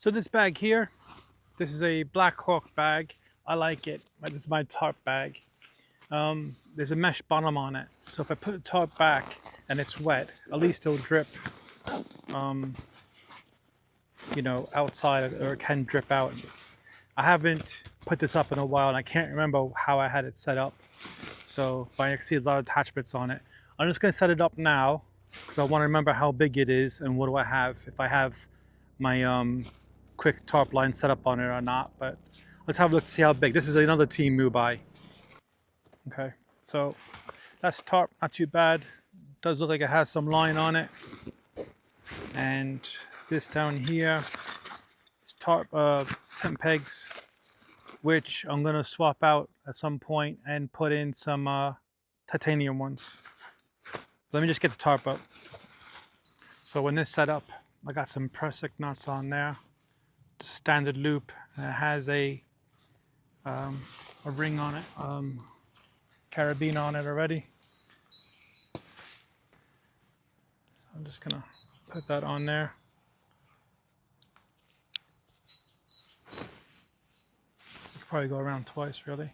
So this bag here, this is a Blackhawk bag. I like it. This is my tarp bag. There's a mesh bottom on it, so if I put the tarp back and it's wet, at least it'll drip, you know, outside, or it can drip out. I haven't put this up in a while, and I can't remember how I had it set up. So, but I can see a lot of attachments on it. I'm just going to set it up now because I want to remember how big it is and what do I have, if I have my quick tarp line set up on it or not. But let's have a look to see how big. This is another Temu buy. Okay, so that's tarp, not too bad. It does look like it has some line on it. And this down here is tarp, tent pegs, which I'm gonna swap out at some point and put in some titanium ones. Let me just get the tarp up. So when this set up, I got some Prusik nuts on there, standard loop, and it has a ring on it, carabiner on it already. So I'm just gonna put that on there. Probably go around twice, really.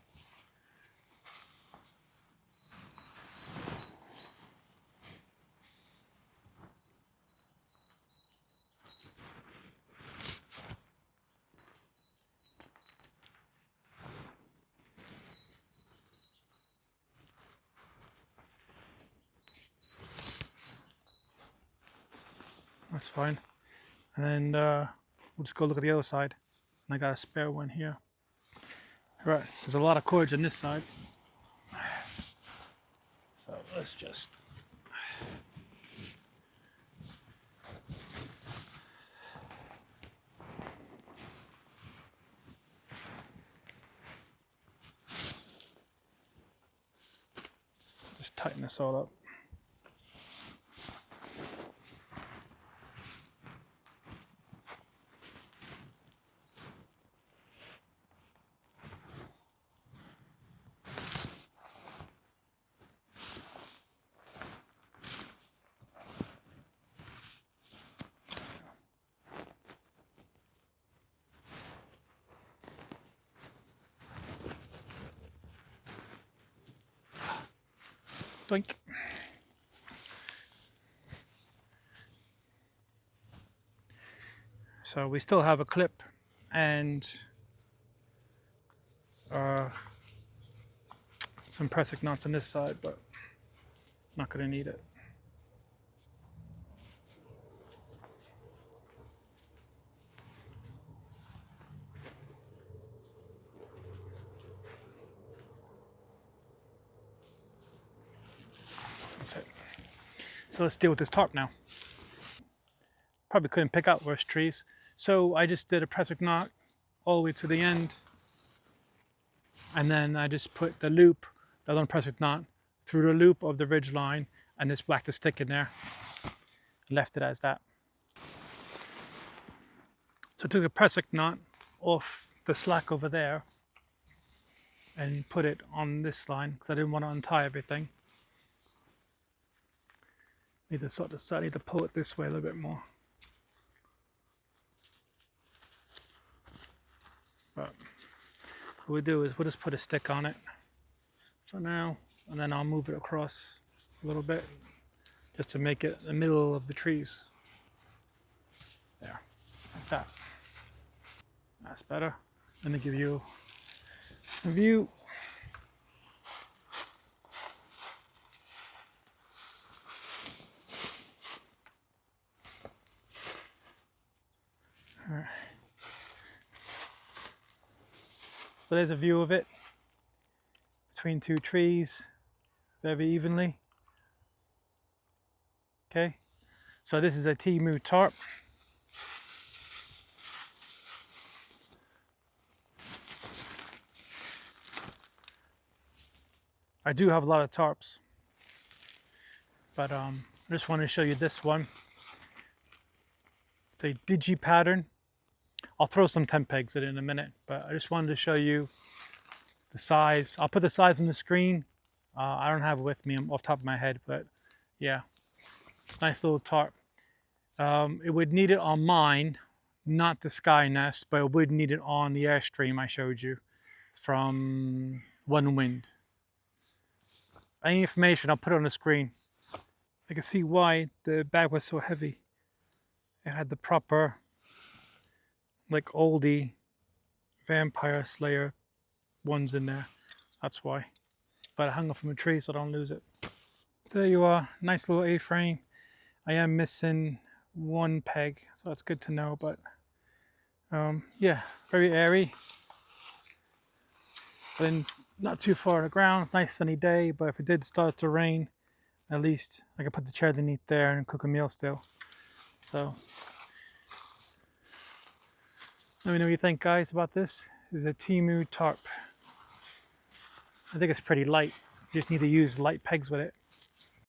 That's fine. And then we'll just go look at the other side. And I got a spare one here. Right, there's a lot of cords on this side. So let's just tighten this all up. Doink. So we still have a clip and some Prusik knots on this side, but not going to need it. That's it. So let's deal with this tarp now. Probably couldn't pick out worse trees. So I just did a Prusik knot all the way to the end. And then I just put the loop, the other Prusik knot, through the loop of the ridge line and just whacked the stick in there. Left it as that. So I took the Prusik knot off the slack over there and put it on this line because I didn't want to untie everything. Need to sort this out, need to pull it this way a little bit more. But what we'll do is we'll just put a stick on it for now, and then I'll move it across a little bit just to make it the middle of the trees. There, like that. That's better. Let me give you a view. All right. So there's a view of it between two trees, very evenly. Okay, so this is a Temu tarp. I do have a lot of tarps, but I just want to show you this one. It's a digi pattern. I'll throw some tent pegs in it in a minute, but I just wanted to show you the size. I'll put the size on the screen. I don't have it with me off the top of my head, but yeah, nice little tarp. It would need it on mine, not the Sky Nest, but it would need it on the Airstream I showed you from One Wind. Any information, I'll put it on the screen. I can see why the bag was so heavy. It had the proper, like, oldie Vampire Slayer ones in there. That's why. But I hung it from a tree so I don't lose it. So there you are. Nice little A-frame. I am missing one peg, so that's good to know. But yeah, very airy. Then not too far on the ground. Nice sunny day. But if it did start to rain, at least I could put the chair underneath there and cook a meal still. So let me know what you think, guys, about this. This is a Temu tarp. I think it's pretty light. You just need to use light pegs with it.